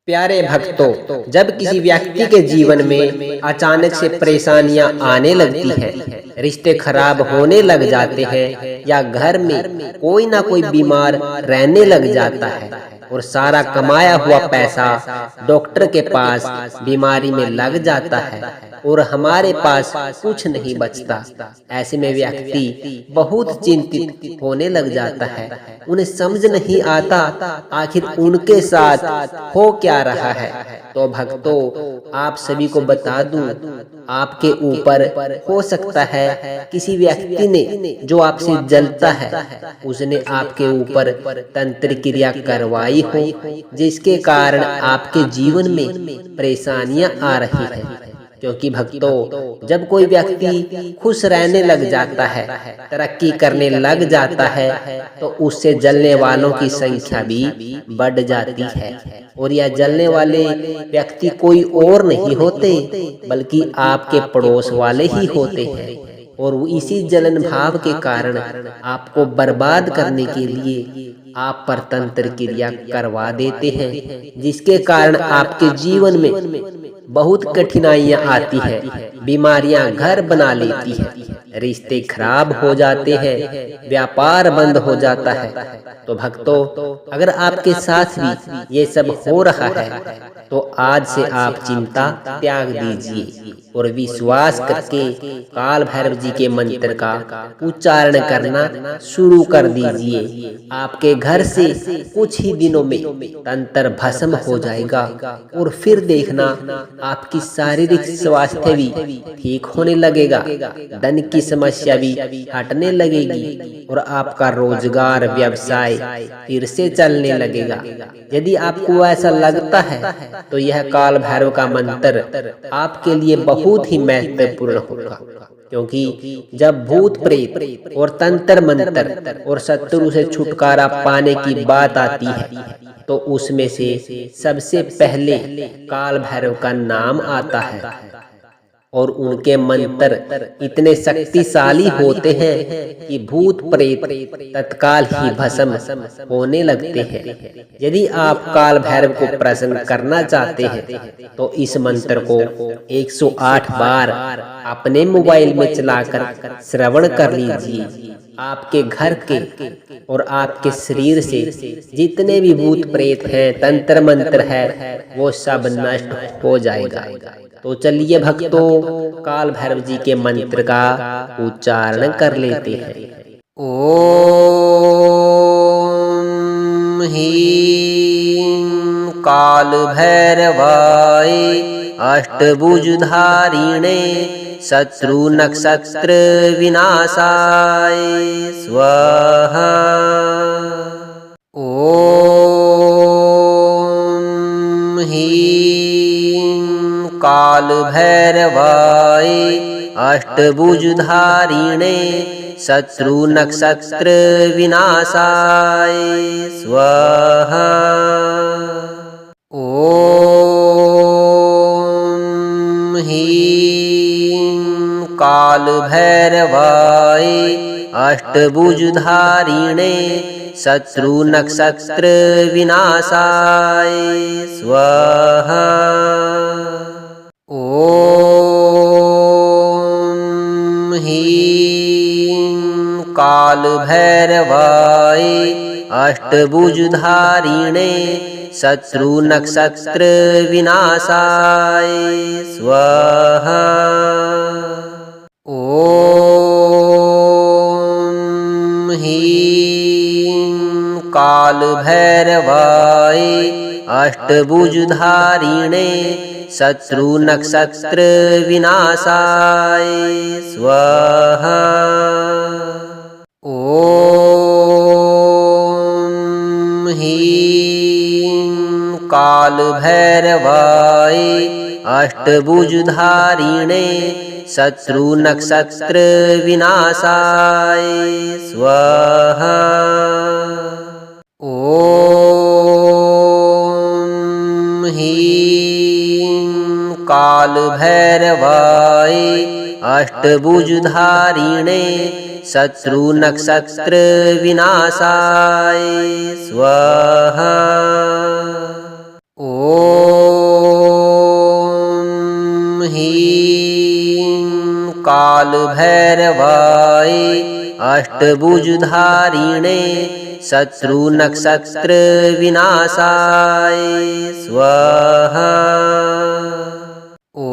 प्यारे भक्तों, जब किसी व्यक्ति के जीवन में अचानक से परेशानियां आने लगती हैं, रिश्ते खराब होने लग जाते हैं या घर में कोई ना कोई बीमार रहने लग जाता है और सारा कमाया हुआ पैसा डॉक्टर के पास बीमारी में लग जाता है और हमारे पास कुछ नहीं बचता, ऐसे में व्यक्ति बहुत चिंतित होने लग जाता है। उन्हें समझ नहीं आता आखिर उनके साथ हो क्या रहा है। तो भक्तों, आप सभी को बता दूं, आपके ऊपर हो सकता है किसी व्यक्ति ने जो आपसे जलता है उसने आपके ऊपर तंत्र क्रिया करवाई हो, जिसके कारण आपके जीवन में परेशानियां आ रही हैं। क्योंकि भक्तों, जब कोई व्यक्ति खुश रहने लग जाता है, तरक्की करने लग जाता है, तो उससे जलने वालों की संख्या भी बढ़ जाती है। और यह जलने वाले व्यक्ति कोई और नहीं होते बल्कि आपके पड़ोस वाले ही होते हैं। और इसी जलन भाव के कारण आपको बर्बाद करने के लिए आप पर तंत्र क्रिया करवा देते हैं, जिसके कारण आपके जीवन में बहुत कठिनाइयां आती है, बीमारियां घर बना लेती है, रिश्ते खराब हो जाते हैं, व्यापार बंद हो जाता है। तो भक्तों, अगर आपके साथ भी ये सब हो रहा है तो आज से आप चिंता त्याग दीजिए और विश्वास करके काल भैरव जी के मंत्र का उच्चारण करना शुरू कर दीजिए। आपके घर से कुछ ही दिनों में तंत्र भस्म हो जाएगा और फिर देखना आपकी शारीरिक स्वास्थ्य भी ठीक होने लगेगा, धन की समस्या भी हटने लगेगी और आपका रोजगार व्यवसाय फिर से चलने लगेगा। यदि आपको ऐसा लगता है तो यह काल भैरव का मंत्र आपके लिए बहुत ही महत्वपूर्ण होगा, क्योंकि जब भूत प्रेत और तंत्र मंत्र और शत्रु से छुटकारा पाने की बात आती है तो उसमें से सबसे पहले काल भैरव का नाम आता है। और उनके मंत्र इतने शक्तिशाली होते हैं कि भूत प्रेत तत्काल ही भस्म होने लगते हैं। यदि आप काल भैरव को प्रसन्न करना चाहते हैं तो इस मंत्र को 108 बार अपने मोबाइल में चलाकर श्रवण कर लीजिए। आपके घर के और आपके शरीर से जितने भी भूत प्रेत हैं, तंत्र मंत्र है, वो सब नष्ट हो जाएगा। तो चलिए भक्तों, काल भैरव जी के मंत्र का उच्चारण कर लेते हैं। ओम ह्रीं काल भैरवाय अष्टभुजधारिणे शत्रु नक्षत्र विनाशाय स्वाहा। ओम ह्रीं काल भैरवाय अष्टभुजधारिणे शत्रु नक्षत्र विनाशाय स्वाहा। ओम ह्रीं काल भैरवाय अष्टभुजधारिणे शत्रु नक्षत्र विनाशाय स्वाहा। ओम ह्रीं काल भैरवाय अष्टभुजधारिणे शत्रु नक्षत्र विनाशाय स्वाहा। ओम ह्रीं काल भैरवाय अष्टभुजधारिणे शत्रु नक्षत्र विनाशाय स्वाहा। ओम ह्रीं काल भैरवाय अष्टभुजधारिणे शत्रु नक्षत्र विनाशाय स्वाहा। ओम ह्रीं काल भैरवाय अष्टभुजधारिणे शत्रु नक्षत्र विनाशाय स्वाहा। ॐ ह्रीं कालभैरवाय अष्टभुजधारिणे शत्रुनक्षत्रविनाशाय स्वाहा। ॐ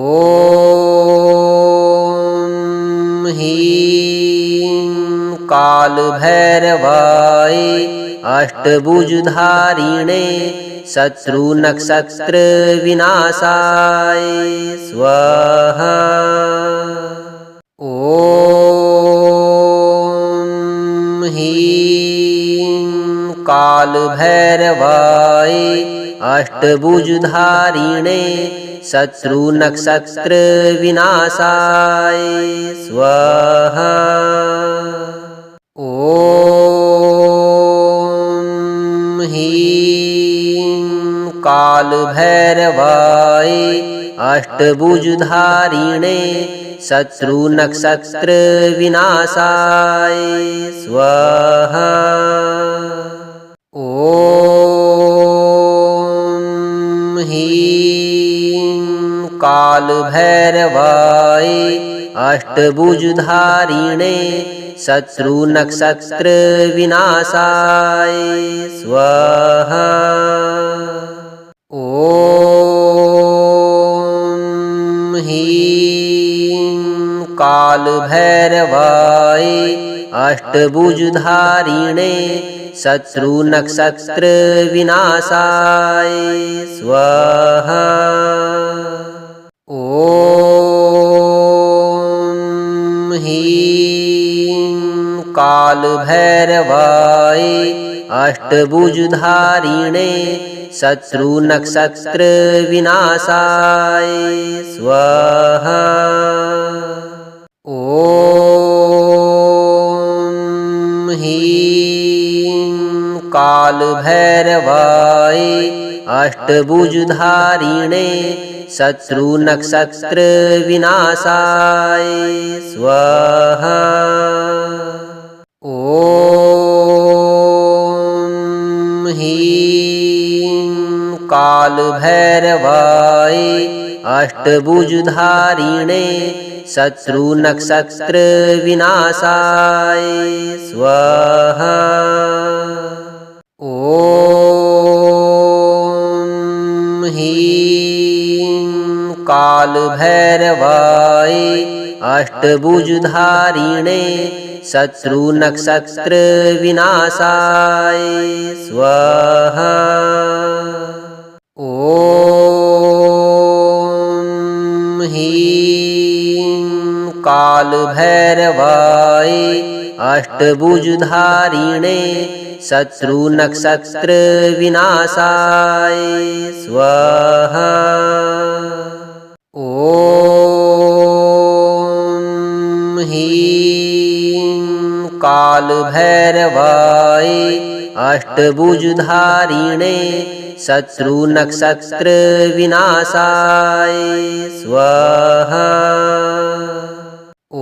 ह्रीं कालभैरवाय अष्टभुजधारिणे शत्रुनक्षत्रविनाशाय स्वाहा। ॐ ह्रीं कालभैरवाय अष्टभुजधारिणे शत्रुनक्षत्रविनाशाय स्वाहा। ॐ ह्रीं कालभैरवाय अष्टभुजधारिणे शत्रुनक्षत्रविनाशाय स्वाहा। ॐ ह्रीं कालभैरवाय अष्टभुजधारिणे शत्रुनक्षत्रविनाशाय स्वाहा। ॐ ह्रीं कालभैरवाय अष्टभुजधारिणे शत्रुनक्षत्रविनाशाय स्वाहा। ॐ ह्रीं कालभैरवाय अष्टभुजधारिणे शत्रुनक्षत्रविनाशाय स्वाहा। ॐ ह्रीं कालभैरवाय अष्टभुजधारिणे शत्रुनक्षत्रविनाशाय स्वाहा। ॐ ह्रीं कालभैरवाय अष्टभुजधारिणे शत्रुनक्षत्रविनाशाय स्वाहा। ॐ ह्रीं कालभैरवाय अष्टभुजधारिणे शत्रुनक्षत्रविनाशाय स्वाहा। ॐ ह्रीं कालभैरवाय अष्टभुजधारिणे शत्रुनक्षत्रविनाशाय स्वाहा। ॐ ह्रीं कालभैरवाय अष्टभुजधारिणे शत्रुनक्षत्रविनाशाय स्वाहा। ॐ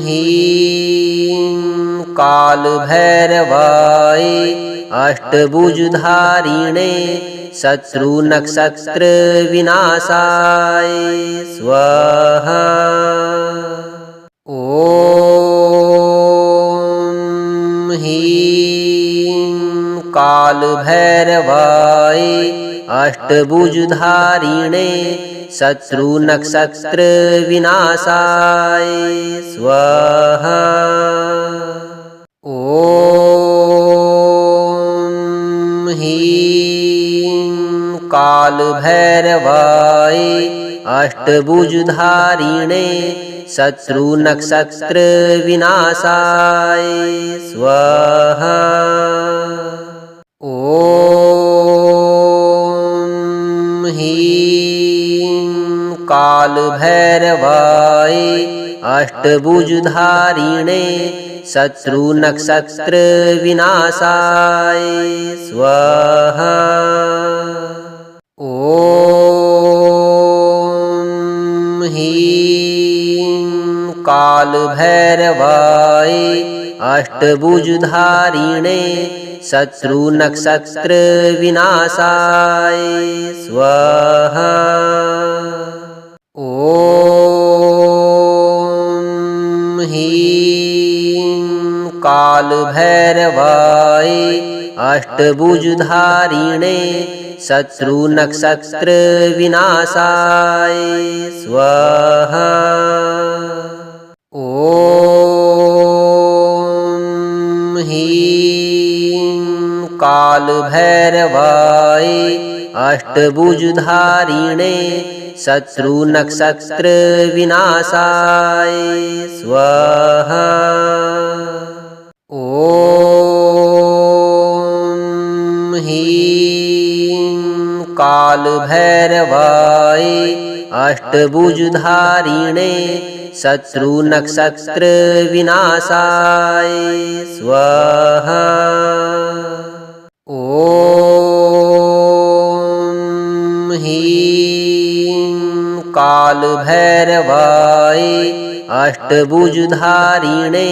ह्रीं कालभैरवाय अष्टभुजधारिणे शत्रुनक्षत्रविनाशाय स्वाहा। ॐ ह्रीं कालभैरवाय अष्टभुजधारिणे शत्रुनक्षत्रविनाशाय स्वाहा। ॐ ह्रीं कालभैरवाय अष्टभुजधारिणे शत्रुनक्षत्रविनाशाय स्वाहा। ॐ ह्रीं कालभैरवाय अष्टभुजधारिणे शत्रुनक्षत्रविनाशाय स्वाहा। ॐ ह्रीं काल भैरवाय अष्टभुजधारिणे शत्रु नक्षत्र विनाशाय स्वाहा। ओम ह्रीं काल भैरवाय अष्टभुजधारिणे शत्रु नक्षत्र विनाशाय स्वाहा। ओम ह्रीं काल भैरवाय अष्टभुजधारिणे शत्रु नक्षत्र विनाशाय स्वाहा। ओम ह्रीं काल भैरवाय अष्टभुजधारिणे शत्रु नक्षत्र विनाशाय स्वाहा। ओम ह्रीं काल भैरवाय अष्टभुजधारिणे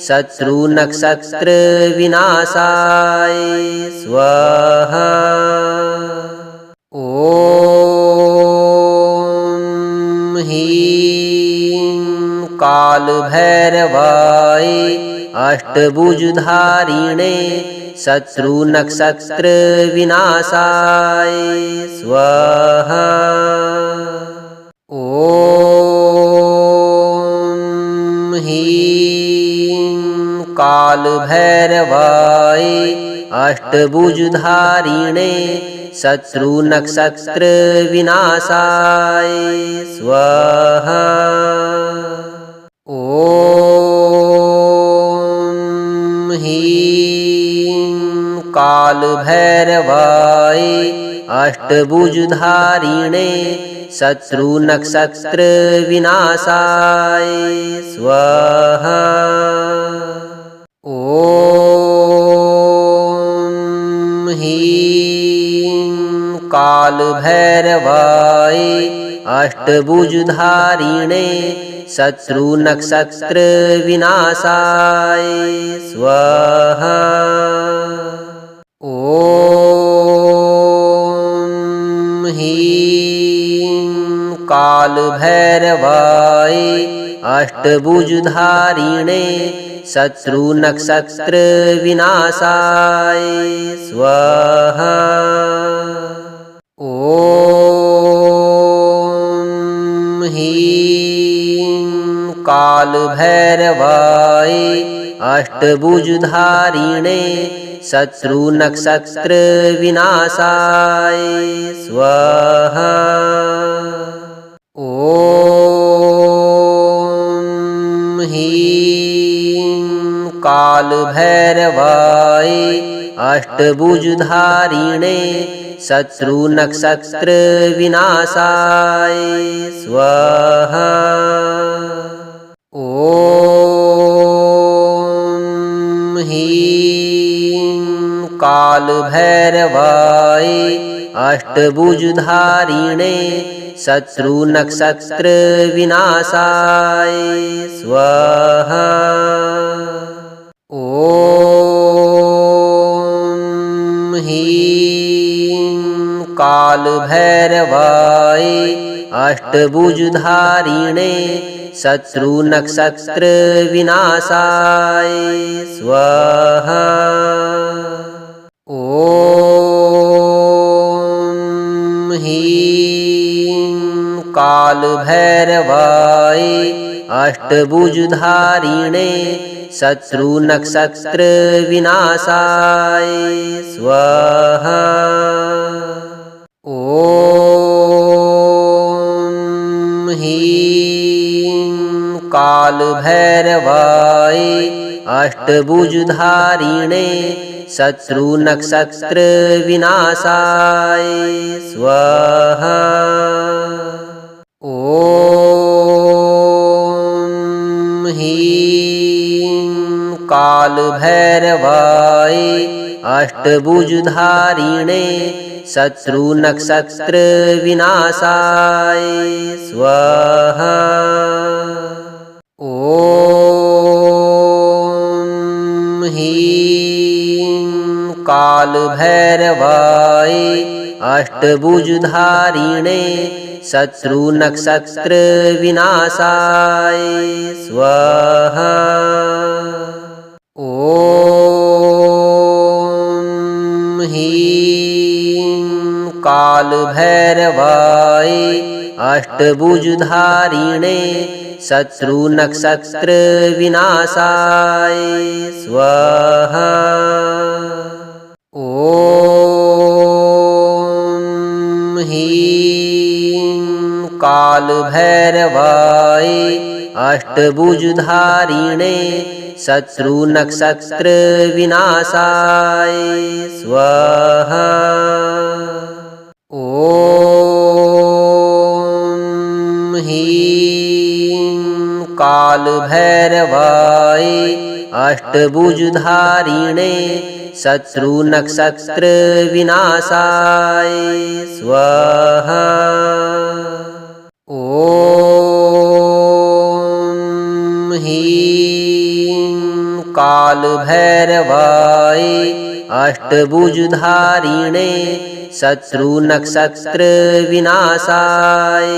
शत्रु नक्षत्र विनाशाय स्वाहा। ओम ह्रीं काल भैरवाय अष्टभुजधारिणे शत्रु नक्षत्र विनाशाय स्वाहा। ओम ह्रीं काल भैरवाय अष्टभुजधारिणे शत्रु नक्षत्र विनाशाय स्वाहा। ओम ह्रीं काल भैरवाय अष्टभुजधारिणे शत्रु नक्षत्र विनाशाय स्वाहा। ओम ह्रीं काल भैरवाय अष्टभुजधारिणे शत्रु नक्षत्र विनाशाय स्वाहा। ओम ह्रीं काल भैरवाय अष्टभुजधारिणे शत्रु नक्षत्र विनाशाय स्वाहा। ओम ह्रीं काल भैरवाय अष्टभुजधारिणे शत्रु नक्षत्र विनाशाय स्वाहा। ओम ह्रीं काल भैरवाय अष्टभुजधारिणे शत्रु नक्षत्र विनाशाय स्वाहा। ओम ह्रीं काल भैरवाय अष्टभुजधारिणे शत्रु नक्षत्र विनाशाय स्वाहा। ओम ह्रीं काल भैरवाय अष्टभुजधारिणे शत्रु नक्षत्र विनाशाय स्वाहा। ओम ह्रीं काल भैरवाय अष्टभुजधारिणे शत्रु नक्षत्र विनाशाय स्वाहा। ओम ह्रीं काल भैरवाय अष्टभुजधारिणे शत्रु नक्षत्र विनाशाय स्वाहा। ओम ह्रीं काल भैरवाय अष्टभुजधारिणे शत्रु नक्षत्र विनाशाय स्वाहा। ॐ ह्रीं कालभैरवाय अष्टभुजधारिणे शत्रुनक्षत्रविनाशाय स्वाहा। ॐ ह्रीं कालभैरवाय अष्टभुजधारिणे शत्रुनक्षत्रविनाशाय स्वाहा। ॐ ह्रीं कालभैरवाय अष्टभुजधारिणे शत्रुनक्षत्रविनाशाय स्वाहा। ॐ ह्रीं कालभैरवाय अष्टभुजधारिणे शत्रुनक्षत्रविनाशाय स्वाहा। ॐ ह्रीं कालभैरवाय अष्टभुजधारिणे शत्रुनक्षत्रविनाशाय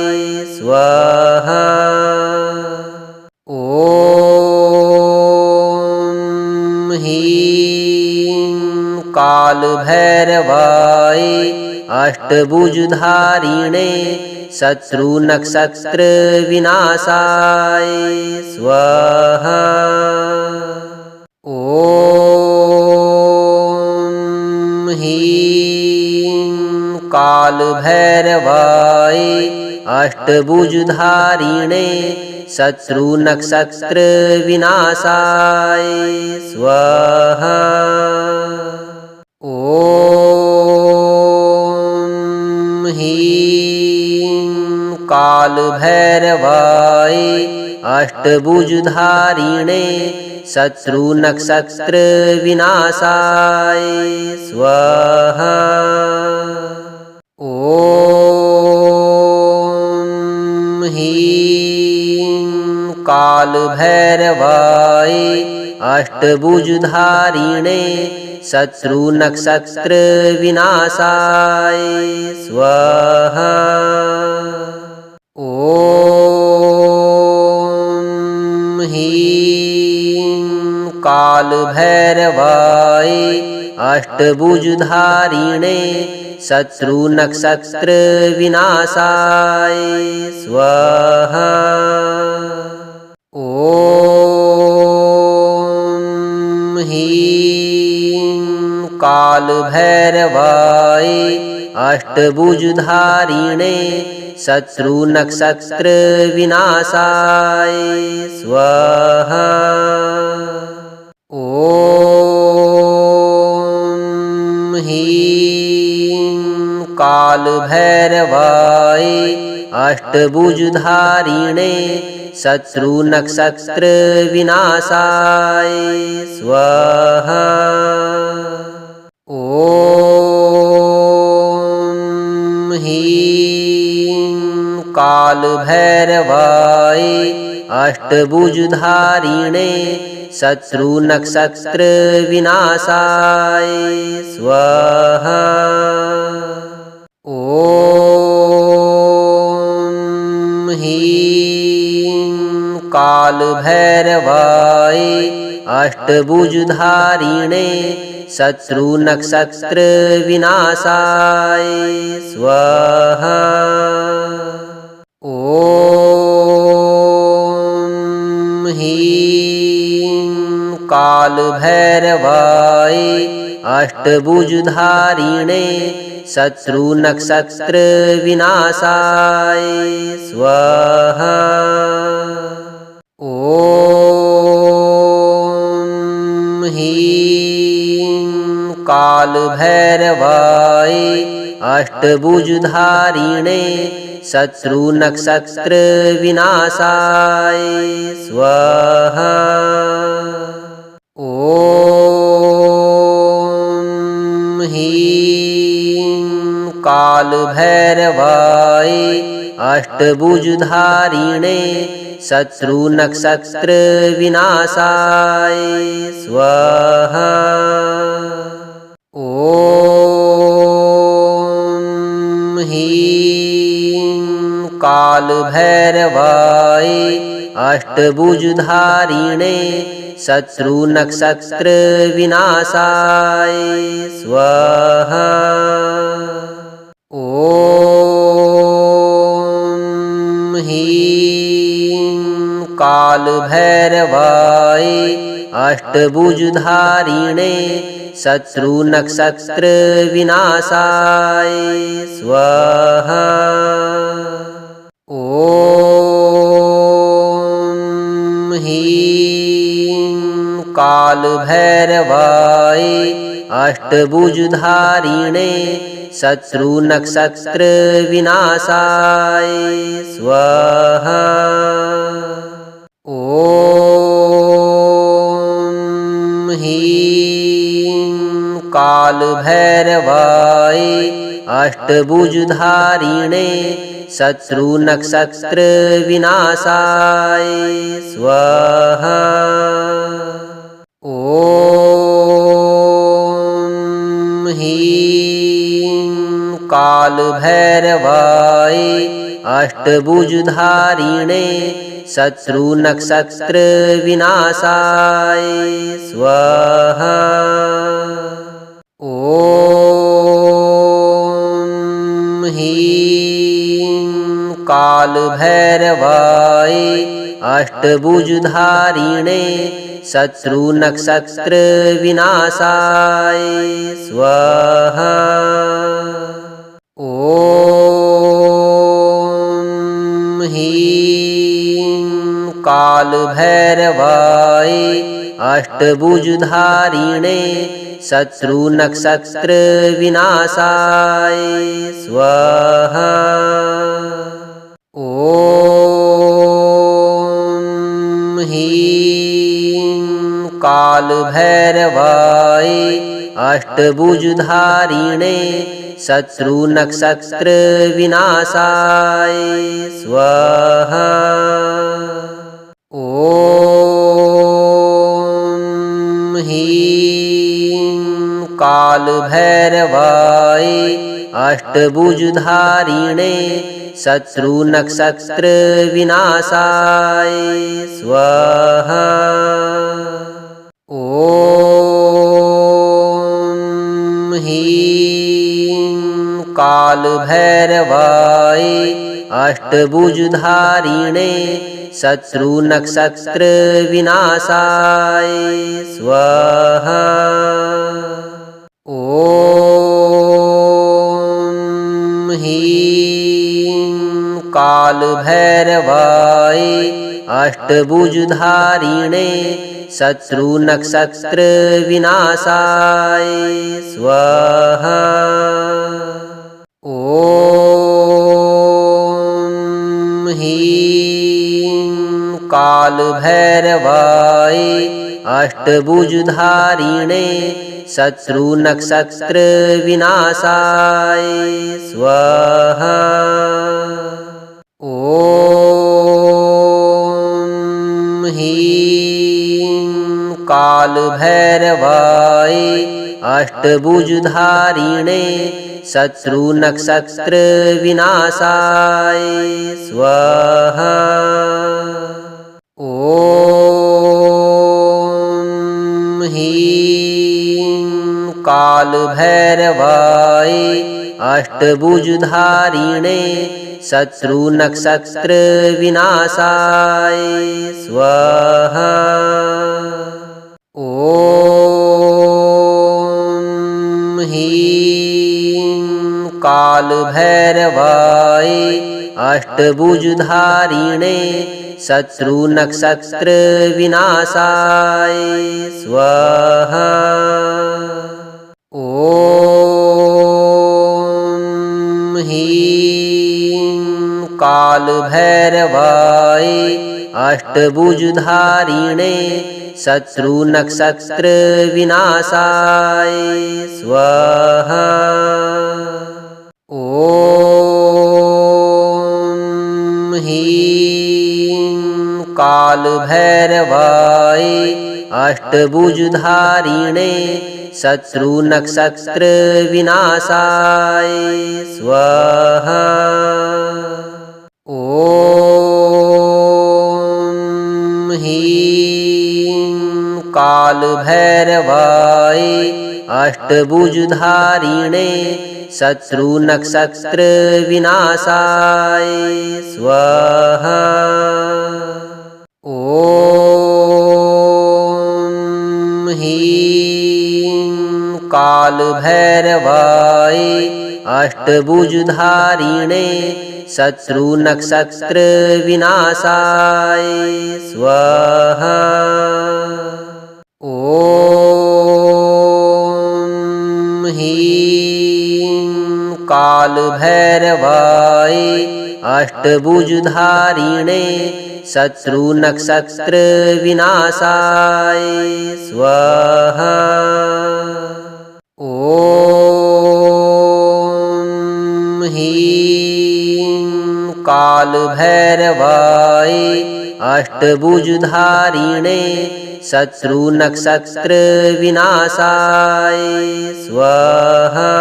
स्वाहा। ॐ ह्रीं कालभैरवाय अष्टभुजधारिणे शत्रुनक्षत्रविनाशाय स्वाहा। ॐ ह्रीं कालभैरवाय अष्टभुजधारिणे शत्रुनक्षत्रविनाशाय स्वाहा। ॐ ह्रीं कालभैरवाय अष्टभुजधारिणे शत्रुनक्षत्रविनाशाय स्वाहा। ॐ ह्रीं कालभैरवाय अष्टभुजधारिणे शत्रुनक्षत्रविनाशाय स्वाहा। ॐ ह्रीं कालभैरवाय अष्टभुजधारिणे शत्रुनक्षत्रविनाशाय स्वाहा। ॐ ह्रीं कालभैरवाय अष्टभुजधारिणे शत्रुनक्षत्रविनाशाय स्वाहा। ॐ ह्रीं कालभैरवाय अष्टभुजधारिणे शत्रुनक्षत्रविनाशाय स्वाहा। ॐ ह्रीं कालभैरवाय अष्टभुजधारिणे शत्रुनक्षत्रविनाशाय स्वाहा। ॐ ह्रीं कालभैरवाय अष्टभुजधारिणे शत्रुनक्षत्रविनाशाय स्वाहा। ॐ ह्रीं कालभैरवाय अष्टभुजधारिणे शत्रुनक्षत्रविनाशाय स्वाहा। ॐ ह्रीं कालभैरवाय अष्टभुजधारिणे शत्रुनक्षत्रविनाशाय स्वाहा। ॐ ह्रीं कालभैरवाय अष्टभुजधारिणे शत्रु नक्षत्र विनाशाय स्वाहा। ओम ह्रीं काल भैरवाय अष्टभुजधारिणे शत्रु नक्षत्र विनाशाय स्वाहा। ओम ह्रीं काल भैरवाय अष्टभुजधारिणे शत्रु नक्षत्र विनाशाय स्वाहा। ओम ह्रीं काल भैरवाय अष्टभुजधारिणे शत्रु नक्षत्र विनाशाय स्वाहा। ओम ह्रीं काल भैरवाय अष्टभुजधारिणे शत्रु नक्षत्र विनाशाय स्वाहा। ओम ह्रीं काल भैरवाय अष्टभुजधारिणे शत्रु नक्षत्र विनाशाय स्वाहा। ओम ह्रीं काल भैरवाय अष्टभुजधारिणे शत्रु नक्षत्र विनाशाय स्वाहा। ओम ह्रीं काल भैरवाय अष्टभुजधारिणे शत्रु नक्षत्र विनाशाय स्वाहा। ओम ह्रीं काल भैरवाय अष्टभुजधारिणे शत्रु नक्षत्र विनाशाय स्वाहा। ओम ह्रीं काल भैरवाय अष्टभुजधारिणे शत्रु नक्षत्र विनाशाय स्वाहा। ओम ह्रीं काल भैरवाय अष्टभुजधारिणे शत्रु नक्षत्र विनाशाय स्वाहा। ओम ह्रीं काल भैरवाय अष्टभुजधारिणे शत्रु नक्षत्र विनाशाय स्वाहा। ओम ह्रीं काल भैरवाय अष्टभुजधारिणे शत्रु नक्षत्र विनाशाय स्वाहा। ओम ह्रीं काल भैरवाय अष्टभुजधारिणे शत्रु नक्षत्र विनाशाय स्वाहा। ओम ह्रीं काल भैरवाय अष्टभुजधारिणे शत्रु नक्षत्र विनाशाय स्वाहा। ओम ह्रीं काल भैरवाय अष्टभुजधारिणे शत्रु नक्षत्र विनाशाय स्वाहा। ओम ह्रीं काल भैरवाय अष्टभुजधारिणे शत्रु नक्षत्र विनाशाय स्वाहा। ओम ह्रीं काल भैरवाय अष्टभुजधारिणे शत्रु नक्षत्र विनाशाय स्वाहा। ओम ह्रीं काल भैरवाय अष्टभुजधारिणे शत्रु नक्षत्र विनाशाय स्वाहा। ओम ह्रीं काल भैरवाय अष्टभुजधारिणे शत्रु नक्षत्र विनाशाय स्वाहा। ओम ह्रीं काल भैरवाय अष्टभुजधारिणे शत्रु नक्षत्र विनाशाय स्वाहा। ओम ह्रीं काल भैरवाय अष्टभुजधारिणे शत्रु नक्षत्र विनाशाय स्वाहा।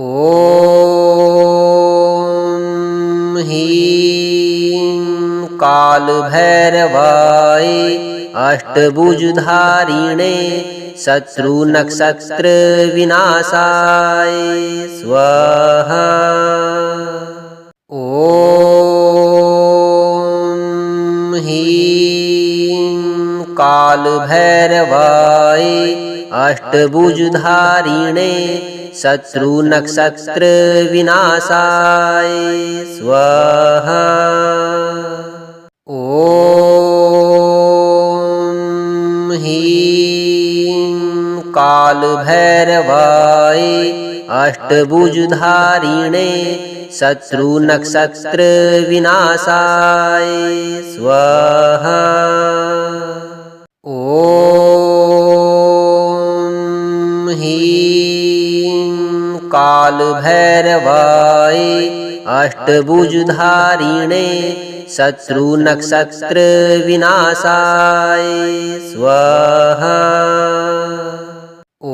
ओम ह्रीं काल भैरवाय अष्टभुजधारिणे शत्रु नक्षत्र विनाशाय स्वाहा। ओम ह्रीं काल भैरवाय अष्टभुजधारिणे शत्रु नक्षत्र विनाशाय स्वाहा। ओम ह्रीं काल भैरवाय अष्टभुजधारिणे शत्रु नक्षत्र विनाशाय स्वाहा। ओम ह्रीं काल भैरवाय अष्टभुजधारिणे शत्रु नक्षत्र विनाशाय स्वाहा। ओम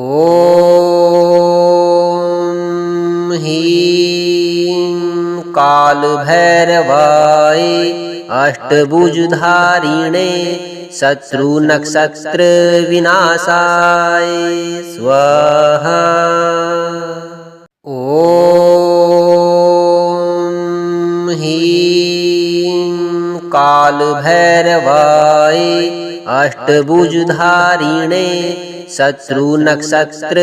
ह्रीं काल भैरवाय अष्टभुजधारिणे शत्रु नक्षत्र विनाशाय स्वाहा। ओम ह्रीं काल भैरवाय अष्टभुजधारिणे शत्रु नक्षत्र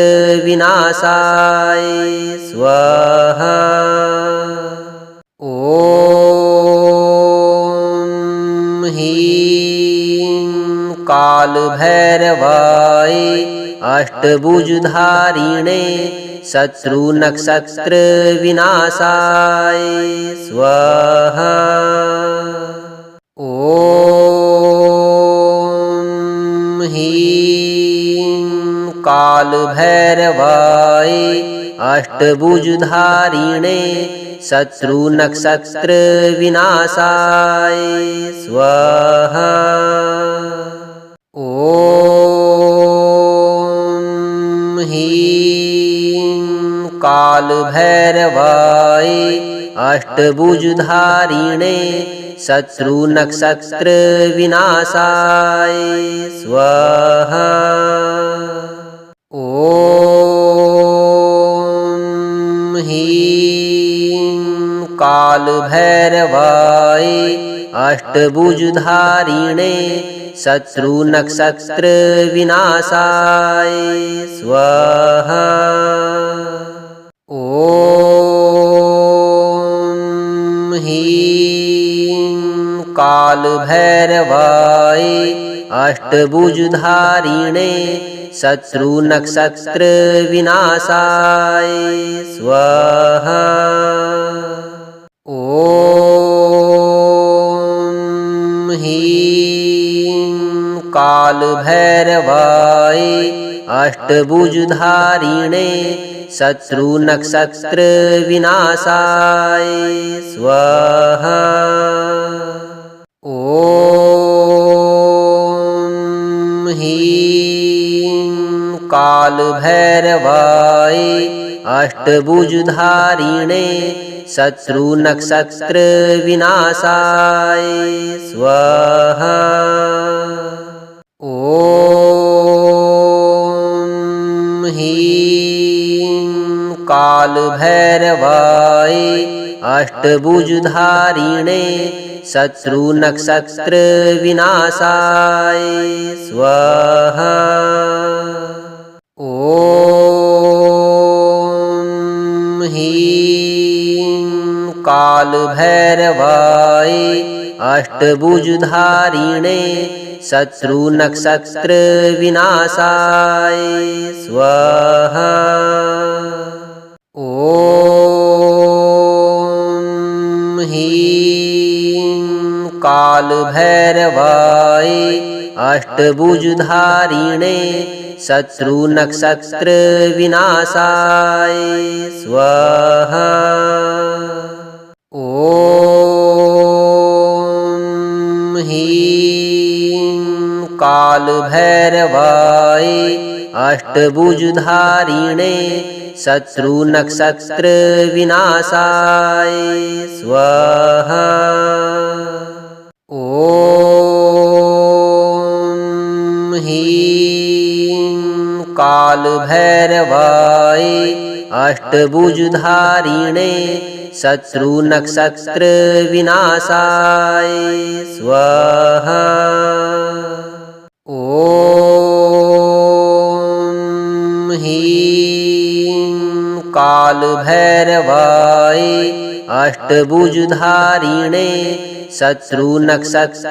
विनाशाय स्वाहा। ओम ह्रीं काल भैरवाय अष्टभुजधारिणे शत्रु नक्षत्र विनाशाय स्वाहा। ओम ह्रीं काल भैरवाय अष्टभुजधारिणे शत्रु नक्षत्र विनाशाय स्वाहा। ओम ह्रीं काल भैरवाय अष्टभुजधारिणे शत्रु नक्षत्र विनाशाय स्वाहा। ओम ह्रीं काल भैरवाय अष्टभुजधारिणे शत्रु नक्षत्र विनाशाय स्वाहा। ओम ह्रीं काल भैरवाय अष्टभुजधारिणे शत्रु नक्षत्र विनाशाय स्वाहा। ओम ह्रीं काल भैरवाय अष्टभुजधारिणे शत्रु नक्षत्र विनाशाय स्वाहा। ॐ ह्रीं कालभैरवाय अष्टभुजधारिणे शत्रुनक्षत्रविनाशाय स्वाहा। ॐ ह्रीं कालभैरवाय अष्टभुजधारिणे शत्रुनक्षत्रविनाशाय स्वाहा। ॐ ह्रीं कालभैरवाय अष्टभुजधारिणे शत्रुनक्षत्रविनाशाय स्वाहा। ॐ ह्रीं कालभैरवाय अष्टभुजधारिणे शत्रुनक्षत्रविनाशाय स्वाहा। ॐ ह्रीं कालभैरवाय अष्टभुजधारिणे शत्रुनक्षत्रविनाशाय स्वाहा। ॐ ह्रीं कालभैरवाय अष्टभुजधारिणे शत्रुनक्षत्रविनाशाय स्वाहा। ॐ ह्रीं कालभैरवाय अष्टभुजधारिणे शत्रुनक्षत्र